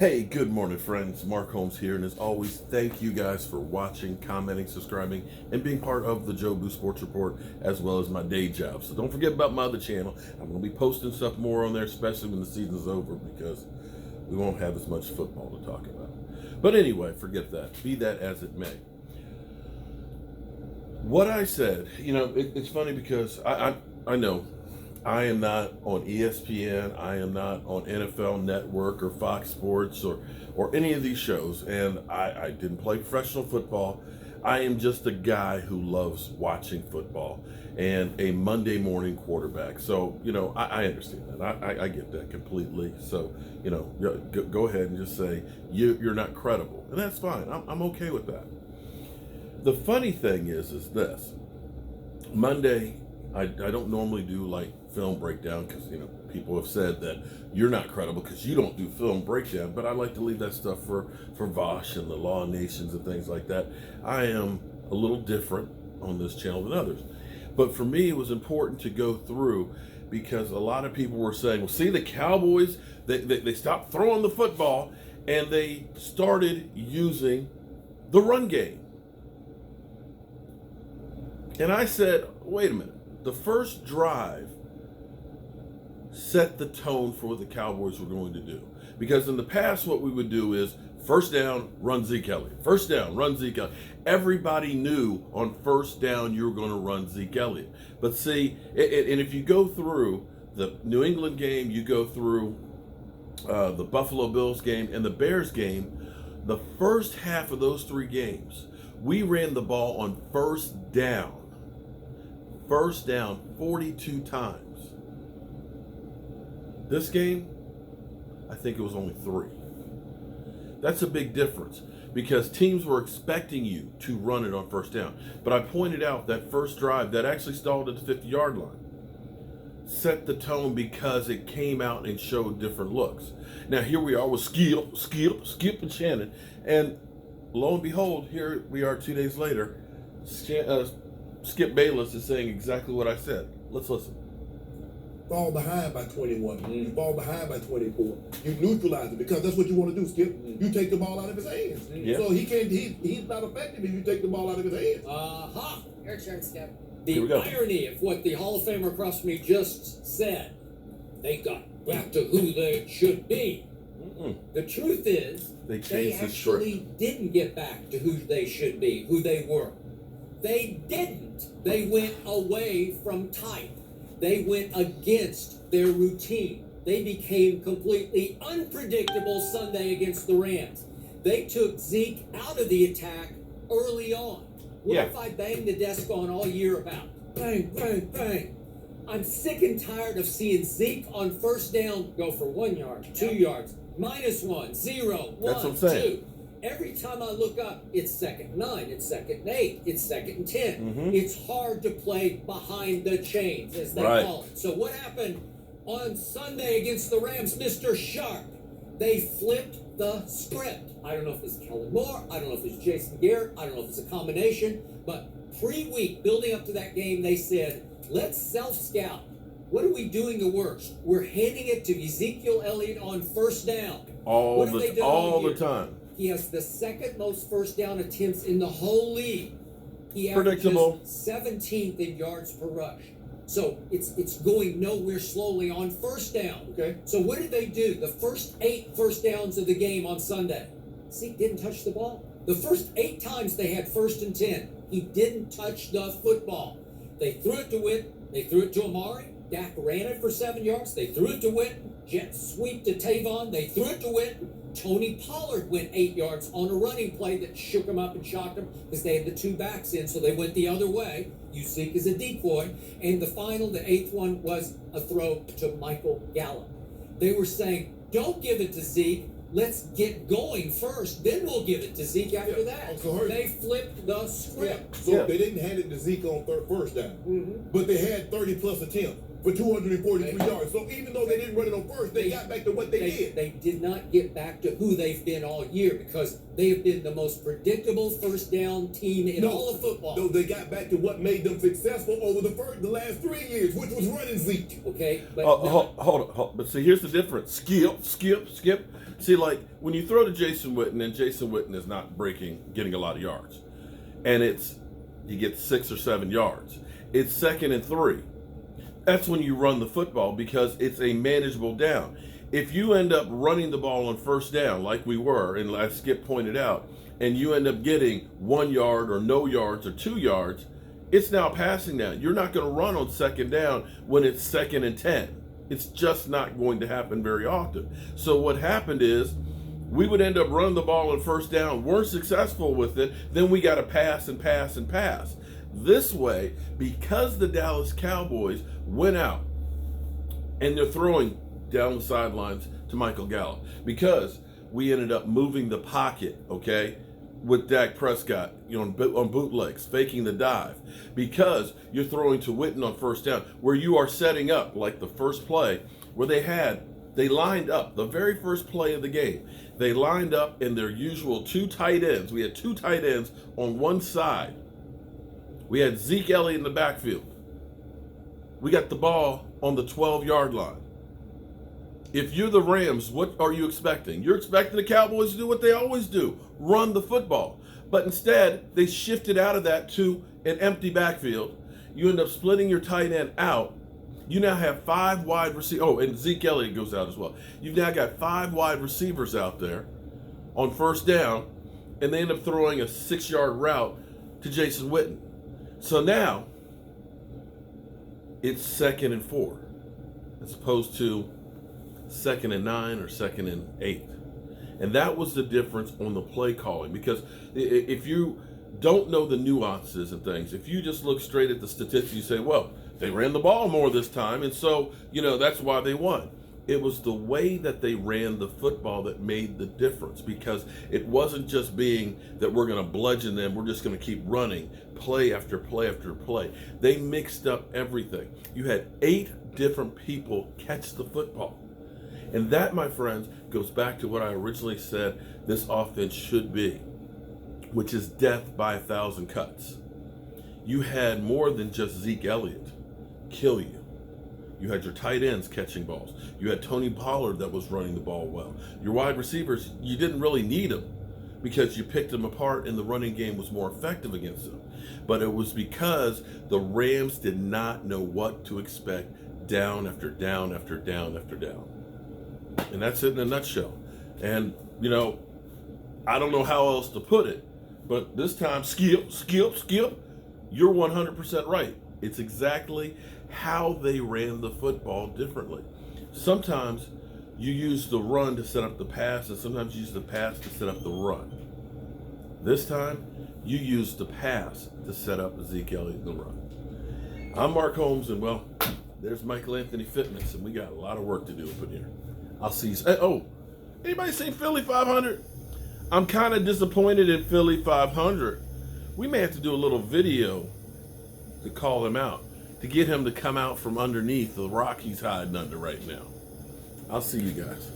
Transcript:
Hey, good morning, friends. Mark Holmes here, and as always, thank you guys for watching, commenting, subscribing, and being part of the Joe Boo Sports Report, as well as my day job. So don't forget about my other channel. I'm going to be posting stuff more on there, especially when the season's over, because we won't have as much football to talk about. But anyway, forget that. Be that as it may. What I said, it's funny because I know I am not on ESPN. I am not on NFL Network or Fox Sports or any of these shows. And I didn't play professional football. I am just a guy who loves watching football and a Monday morning quarterback. So, I understand that. I get that completely. So, go ahead and just say you're not credible. And that's fine. I'm okay with that. The funny thing is this. Monday, I don't normally do like film breakdown because people have said that you're not credible because you don't do film breakdown, but I like to leave that stuff for Vosh and the Law of Nations and things like that. I am a little different on this channel than others, but for me it was important to go through because a lot of people were saying, well, see, the Cowboys, they stopped throwing the football and they started using the run game. And I said, wait a minute. The first drive set the tone for what the Cowboys were going to do. Because in the past, what we would do is first down, run Zeke Elliott. First down, run Zeke Elliott. Everybody knew on first down you were going to run Zeke Elliott. But see, and if you go through the New England game, you go through the Buffalo Bills game and the Bears game, the first half of those three games, we ran the ball on first down 42 times. This game, I think it was only 3. That's a big difference because teams were expecting you to run it on first down. But I pointed out that first drive that actually stalled at the 50-yard line set the tone because it came out and showed different looks. Now here we are with Skip and Shannon, and lo and behold, here we are 2 days later. Skip Bayless is saying exactly what I said. Let's listen. Fall behind by 21. You fall behind by 24. You neutralize it because that's what you want to do, Skip. You take the ball out of his hands. Yeah. So he's not effective if you take the ball out of his hands. Your turn, Skip. The irony of what the Hall of Famer across from me just said, they got back to who they should be. The truth is, they actually didn't get back to who they should be, who they were. They didn't. They went away from type. They went against their routine. They became completely unpredictable Sunday against the Rams. They took Zeke out of the attack early on. What if I bang the desk on all year about bang, bang, bang? I'm sick and tired of seeing Zeke on first down go for 1 yard, 2 yards, -1, 0, 1, That's what I'm saying. 2. Every time I look up, it's 2nd and 9, it's 2nd and 8, it's 2nd and 10. It's hard to play behind the chains, as they call it. So what happened on Sunday against the Rams, Mr. Sharp? They flipped the script. I don't know if it's Kellen Moore, I don't know if it's Jason Garrett, I don't know if it's a combination, but pre-week, building up to that game, they said, let's self-scout. What are we doing the worst? We're handing it to Ezekiel Elliott on first down. All the time. He has the second most first down attempts in the whole league. He Predictable. averages 17th in yards per rush. So it's going nowhere slowly on first down. Okay. So what did they do? The first 8 first downs of the game on Sunday, Zeke didn't touch the ball. The first 8 times they had 1st and 10, he didn't touch the football. They threw it to Witt. They threw it to Amari. Dak ran it for 7 yards. They threw it to Witt. Jet sweep to Tavon. They threw it to Witt. Tony Pollard went 8 yards on a running play that shook him up and shocked him because they had the 2 backs in, so they went the other way. Used Zeke as a decoy. And the 8th one, was a throw to Michael Gallup. They were saying, don't give it to Zeke. Let's get going first. Then we'll give it to Zeke after that. They flipped the script. So they didn't hand it to Zeke on first down, but they had 30-plus attempts. for 243 yards. So even though they didn't run it on first, they got back to what they did. They did not get back to who they've been all year because they have been the most predictable first down team in all of football. No, they got back to what made them successful over the last 3 years, which was running Zeke. Okay, but hold on. But see, here's the difference. Skip. See, like when you throw to Jason Witten, and Jason Witten is not getting a lot of yards, and he gets 6 or 7 yards. It's 2nd and 3. That's when you run the football because it's a manageable down. If you end up running the ball on first down, like we were, and as Skip pointed out, and you end up getting 1 yard or no yards or 2 yards, it's now passing down. You're not going to run on 2nd down when it's 2nd and 10. It's just not going to happen very often. So what happened is we would end up running the ball on first down, weren't successful with it, then we got to pass and pass and pass. This way, because the Dallas Cowboys went out and they're throwing down the sidelines to Michael Gallup, because we ended up moving the pocket, okay, with Dak Prescott, on bootlegs, faking the dive, because you're throwing to Witten on first down, where you are setting up, like the first play, where they lined up, the very first play of the game, they lined up in their usual 2 tight ends. We had 2 tight ends on one side. We had Zeke Elliott in the backfield. We got the ball on the 12-yard line. If you're the Rams, what are you expecting? You're expecting the Cowboys to do what they always do, run the football. But instead, they shifted out of that to an empty backfield. You end up splitting your tight end out. You now have 5 wide receivers. Oh, and Zeke Elliott goes out as well. You've now got 5 wide receivers out there on first down, and they end up throwing a 6-yard route to Jason Witten. So now, it's 2nd and 4, as opposed to 2nd and 9 or 2nd and 8. And that was the difference on the play calling, because if you don't know the nuances and things, if you just look straight at the statistics, you say, well, they ran the ball more this time, and so, that's why they won. It was the way that they ran the football that made the difference, because it wasn't just being that we're going to bludgeon them, we're just going to keep running play after play after play. They mixed up everything. You had 8 different people catch the football. And that, my friends, goes back to what I originally said this offense should be, which is death by 1,000 cuts. You had more than just Zeke Elliott kill you. You had your tight ends catching balls. You had Tony Pollard that was running the ball well. Your wide receivers, you didn't really need them because you picked them apart and the running game was more effective against them. But it was because the Rams did not know what to expect down after down after down after down. And that's it in a nutshell. And, I don't know how else to put it, but this time, Skip, you're 100% right. It's exactly how they ran the football differently. Sometimes you use the run to set up the pass, and sometimes you use the pass to set up the run. This time, you use the pass to set up Zeke Elliott in the run. I'm Mark Holmes, and there's Michael Anthony Fitness, and we got a lot of work to do up in here. I'll see you. Oh, anybody seen Philly 500? I'm kind of disappointed in Philly 500. We may have to do a little video to call him out, to get him to come out from underneath the rock he's hiding under right now. I'll see you guys.